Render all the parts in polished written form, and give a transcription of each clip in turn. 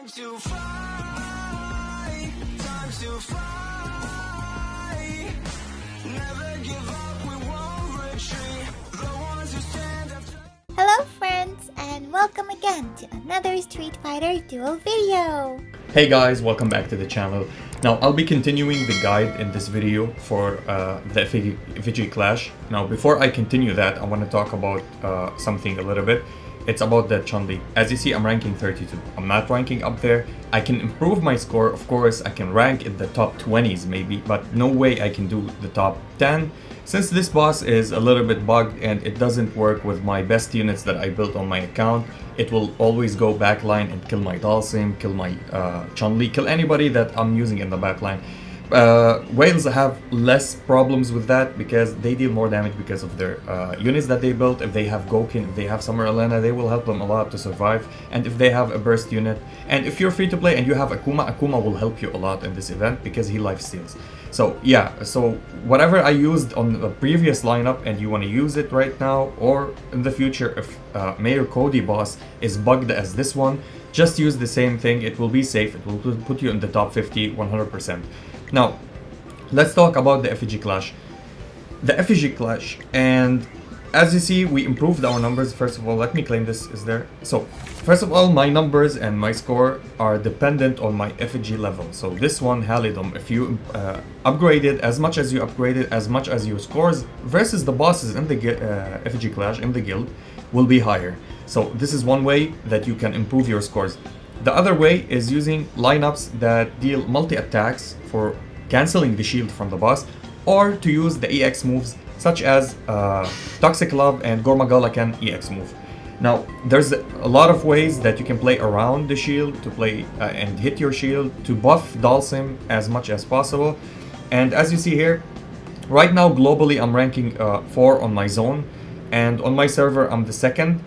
Time to fly, time to fly. Never give up, we won't retreat. The ones who stand up. Hello friends, and welcome again to another Street Fighter Duel video. Hey guys, welcome back to the channel. Now I'll be continuing the guide in this video for the Effigy clash. Now before I continue that, I want to talk about something a little bit. It's about the chun-li. As you see, I'm ranking 32. I'm not ranking up there. I can improve my score, of course. I can rank in the top 20s maybe, but no way I can do the top 10. Since this boss is a little bit bugged and it doesn't work with my best units that I built on my account, it will always go backline and kill my Dalsim, kill my chun-li, kill anybody that I'm using in the backline. Whales have less problems with that because they deal more damage because of their units that they built. If they have Gouken, if they have Summer Elena, they will help them a lot to survive. And if they have a burst unit, and if you're free to play and you have Akuma, Akuma will help you a lot in this event because he lifesteals. So yeah, so whatever I used on the previous lineup and you want to use it right now or in the future, if Mayor Cody boss is bugged as this one, just use the same thing. It will be safe. It will put you in the top 50 100%. Now, let's talk about the Effigy clash. The Effigy clash, and as you see, we improved our numbers. First of all, let me claim this is there. So, first of all, my numbers and my score are dependent on my Effigy level. So this one, Halidom, if you upgrade it, as much as you upgrade it, as much as your scores versus the bosses in the Effigy clash in the guild will be higher. So this is one way that you can improve your scores. The other way is using lineups that deal multi-attacks for cancelling the shield from the boss, or to use the EX moves such as Toxic Love and Gormagalakan EX move. Now, there's a lot of ways that you can play around the shield to play and hit your shield to buff Dalsim as much as possible. And as you see here, right now globally I'm ranking 4 on my zone, and on my server I'm the second.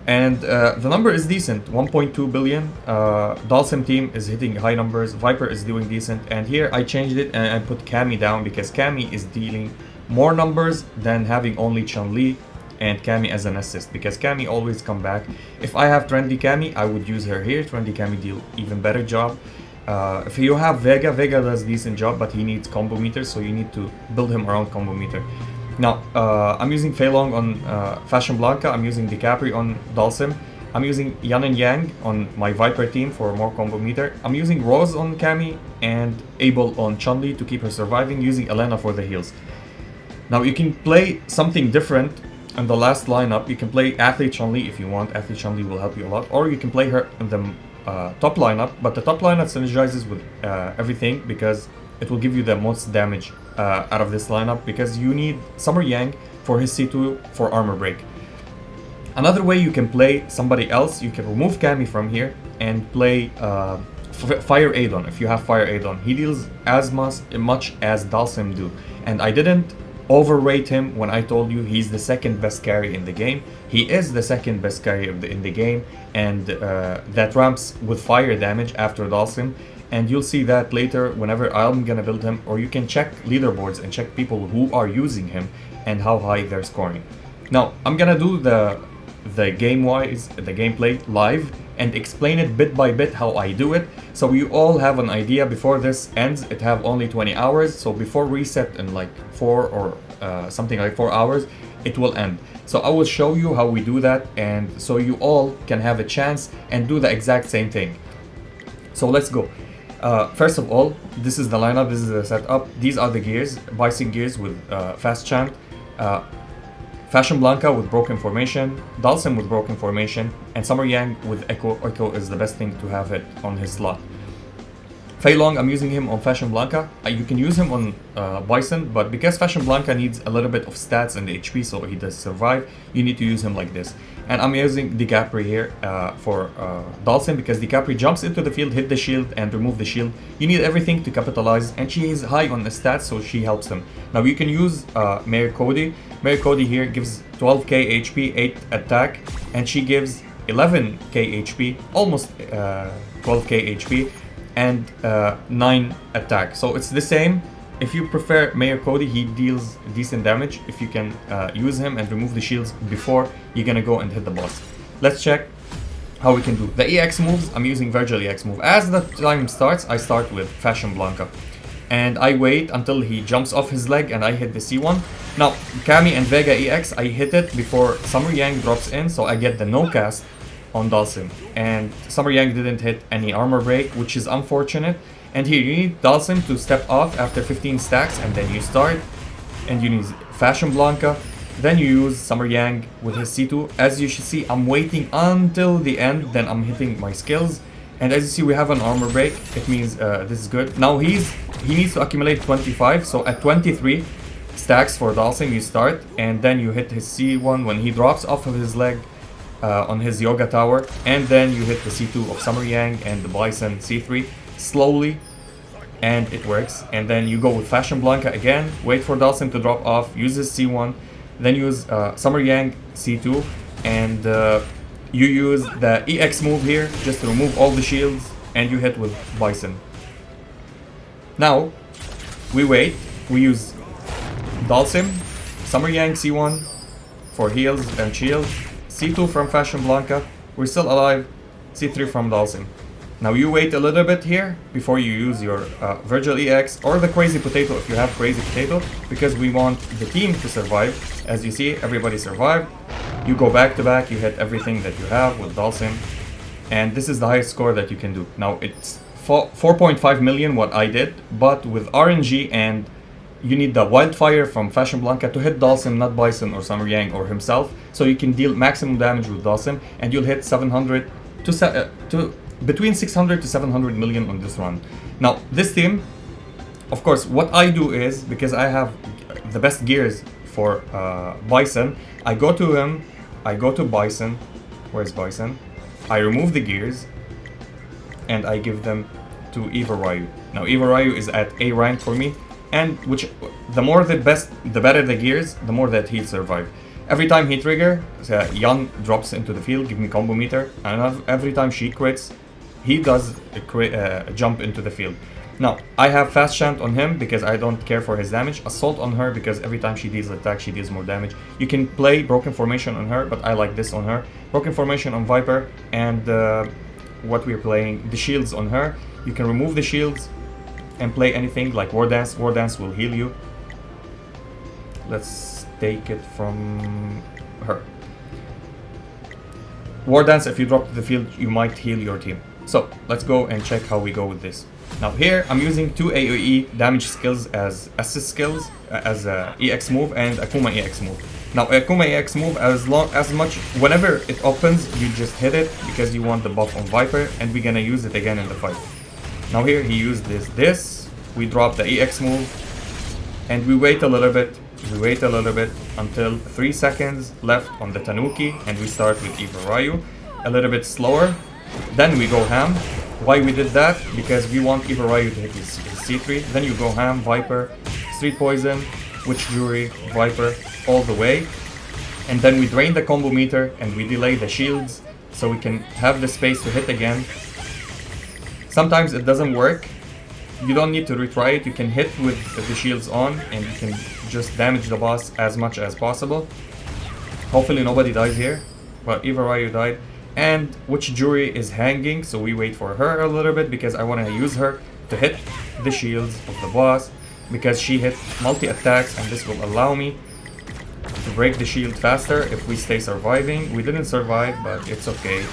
And the number is decent, 1.2 billion. Dalsim team is hitting high numbers, Viper is doing decent, and here I changed it and I put Cammy down because Cammy is dealing more numbers than having only Chun-li and Cammy as an assist, because Cammy always come back. If I have trendy Cammy, I would use her here. Trendy Cammy deal even better job. If you have Vega, Vega does decent job, but he needs combo meters, so you need to build him around combo meter. Now, I'm using Fei Long on Fashion Blanca, I'm using DiCapri on Dalsim, I'm using Yan and Yang on my Viper team for more combo meter, I'm using Rose on Cammy and Abel on Chun-li to keep her surviving, using Elena for the heals. Now you can play something different in the last lineup. You can play Athlete Chun-li if you want. Athlete Chun-li will help you a lot, or you can play her in the top lineup, but the top lineup synergizes with everything because it will give you the most damage out of this lineup, because you need Summer Yang for his C2 for armor break. Another way you can play somebody else, you can remove Cammy from here and play Fire Adon. If you have Fire Adon, he deals as much as Dalsim do, and I didn't overrate him when I told you he's the second best carry in the game. He is the second best carry in the game, and that ramps with fire damage after Dalsim. And you'll see that later whenever I'm gonna build him, or you can check leaderboards and check people who are using him and how high they're scoring. Now, I'm gonna do the gameplay live and explain it bit by bit how I do it, so you all have an idea before this ends. It have only 20 hours, so before reset in like 4 or something like 4 hours, it will end. So I will show you how we do that, and so you all can have a chance and do the exact same thing. So let's go. First of all, this is the lineup, this is the setup. These are the gears: Bison gears with fast chant, Fashion Blanca with broken formation, Dalsim with broken formation, and Summer Yang with Echo. Echo is the best thing to have it on his slot. Fei Long, I'm using him on Fashion Blanca. You can use him on Bison, but because Fashion Blanca needs a little bit of stats and HP so he does survive, you need to use him like this. And I'm using DiCapri here for Dalsim, because DiCapri jumps into the field, hit the shield, and remove the shield. You need everything to capitalize, and she is high on the stats, so she helps him. Now you can use Mayor Cody. Mayor Cody here gives 12k HP, 8 attack, and she gives 11k HP, almost 12k HP, and 9 attack. So it's the same. If you prefer Mayor Cody, he deals decent damage. If you can use him and remove the shields before, you're gonna go and hit the boss. Let's check. how we can do the EX moves. I'm using Virgil EX move. As the time starts, I start with Fashion Blanca. And I wait until he jumps off his leg and I hit the C1. Now, Kami and Vega EX, I hit it before Summer Yang drops in, so I get the no cast on Dalsim. And Summer Yang didn't hit any armor break, which is unfortunate. And here you need Dalsim to step off after 15 stacks, and then you start. And you need Fashion Blanca. Then you use Summer Yang with his C2. As you should see, I'm waiting until the end, then I'm hitting my skills. And as you see, we have an armor break. It means this is good. Now he needs to accumulate 25, so at 23 stacks for Dalsim you start, and then you hit his C1 when he drops off of his leg on his Yoga Tower, and then you hit the C2 of Summer Yang and the Bison C3 slowly, and it works. And then you go with Fashion Blanca again, wait for Dalsim to drop off, use his C1, then use Summer Yang C2, and you use the EX move here just to remove all the shields, and you hit with Bison. Now, we wait, we use Dalsim, Summer Yang C1 for heals and shields, C2 from Fashion Blanca, we're still alive, C3 from Dalsim. Now you wait a little bit here before you use your Virgil EX or the Crazy Potato if you have Crazy Potato, because we want the team to survive. As you see, everybody survived. You go back to back, you hit everything that you have with Dalsim, and this is the highest score that you can do. Now it's 4.5 million what I did, but with RNG, and you need the Wildfire from Fashion Blanca to hit Dalsim, not Bison or Summer Yang or himself, so you can deal maximum damage with Dalsim, and you'll hit 700 to between 600 to 700 million on this run. Now this team, of course, what I do is, because I have the best gears for Bison, I go to him, I go to Bison, where's Bison? I remove the gears and I give them to Eva Ryu. Now Eva Ryu is at A rank for me, and the better the gears, the more that he'll survive. Every time he trigger, Yan drops into the field, give me combo meter, and every time she crits, he does a jump into the field. Now, I have Fast Chant on him because I don't care for his damage. Assault on her because every time she deals attack, she deals more damage. You can play Broken Formation on her, but I like this on her. Broken Formation on Viper, and what we're playing, the shields on her. You can remove the shields and play anything like War Dance. War Dance will heal you. Let's take it from her. War Dance, if you drop to the field, you might heal your team. So let's go and check how we go with this. Now here I'm using two AoE damage skills as assist skills, as a EX move and Akuma EX move. Now Akuma EX move, whenever it opens, you just hit it because you want the buff on Viper, and we're gonna use it again in the fight. Now here he used this, we drop the EX move, and we wait a little bit until 3 seconds left on the Tanuki, and we start with Eva Ryu, a little bit slower. Then we go ham. Why we did that? Because we want Eva Ryu to hit his C3. Then you go ham, Viper, Street Poison, Witch Jury, Viper, all the way. And then we drain the combo meter and we delay the shields so we can have the space to hit again. Sometimes it doesn't work. You don't need to retry it. You can hit with the shields on and you can just damage the boss as much as possible. Hopefully nobody dies here. Well, Eva Ryu died. And Witch Jury is hanging, so we wait for her a little bit because I want to use her to hit the shields of the boss, because she hit multi-attacks and this will allow me to break the shield faster if we stay surviving. We didn't survive, but it's okay.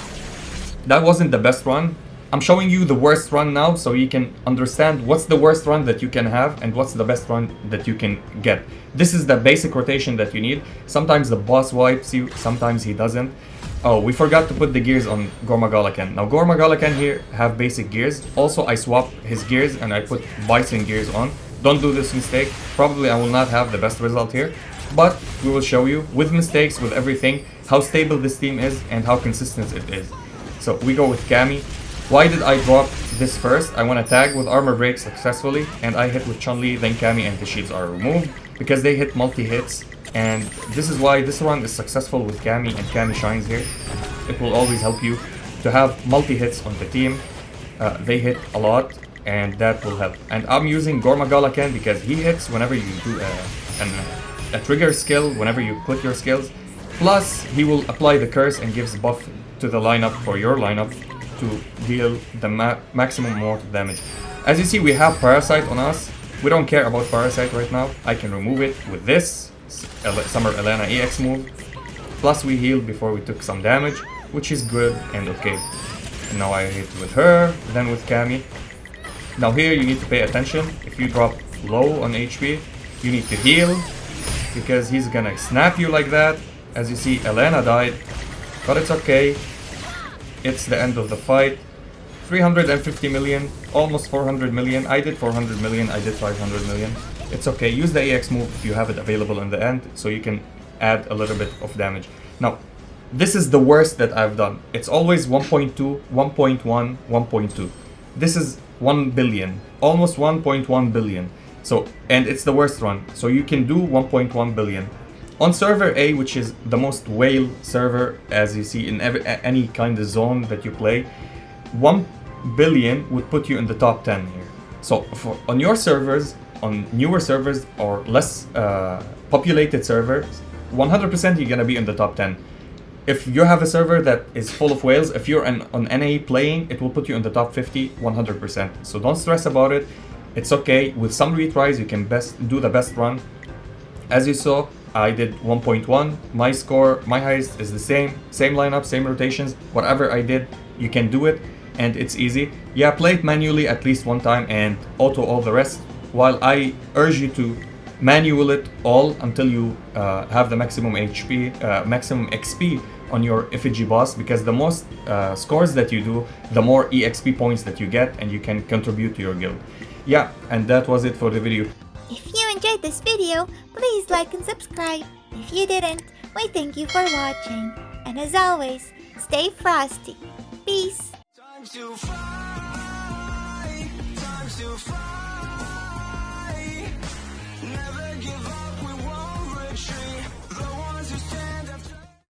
That wasn't the best run. I'm showing you the worst run now so you can understand what's the worst run that you can have and what's the best run that you can get. This is the basic rotation that you need. Sometimes the boss wipes you, sometimes he doesn't. Oh, we forgot to put the gears on Gormagalakan. Now Gormagalakan here have basic gears. Also I swap his gears and I put Bison gears on. Don't do this mistake. Probably I will not have the best result here, but we will show you with mistakes, with everything, how stable this team is and how consistent it is. So we go with Kami. Why did I drop this first? I want to tag with armor break successfully, and I hit with chun-li, then Kami, and the shields are removed because they hit multi-hits. And this is why this run is successful with Kami, and Kami shines here. It will always help you to have multi-hits on the team. They hit a lot, and that will help. And I'm using Gormagalakan because he hits whenever you do a trigger skill, whenever you click your skills. Plus, he will apply the curse and gives buff to the lineup for your lineup to deal the maximum amount of damage. As you see, we have Parasite on us. We don't care about Parasite right now. I can remove it with this Summer Elena EX move. Plus we healed before we took some damage, which is good and okay. And now I hit with her, then with Cammy. Now here you need to pay attention. If you drop low on HP, you need to heal, because he's gonna snap you like that. As you see, Elena died, but it's okay. It's the end of the fight. 350 million, almost 400 million. I did 400 million, I did 500 million. It's okay. Use the EX move if you have it available in the end, so you can add a little bit of damage. Now, this is the worst that I've done. It's always 1.2, 1.1, 1.2. This is 1 billion, almost 1.1 billion. So, and it's the worst run. So you can do 1.1 billion. On server A, which is the most whale server, as you see in any kind of zone that you play, 1 billion would put you in the top 10 here. So on your servers, on newer servers or less populated servers, 100% you're gonna be in the top 10. If you have a server that is full of whales, if you're on NA playing, it will put you in the top 50, 100%. So don't stress about it. It's okay. With some retries, you can do the best run. As you saw, I did 1.1. My score, my highest is the same lineup, same rotations. Whatever I did, you can do it, and it's easy. Yeah, play it manually at least one time and auto all the rest, while I urge you to manual it all until you have the maximum HP, maximum XP on your Effigy boss, because the most scores that you do, the more EXP points that you get, and you can contribute to your guild. Yeah, and that was it for the video. If you enjoyed this video, please like and subscribe. If you didn't, we thank you for watching. And as always, stay frosty. Peace. Time to fly.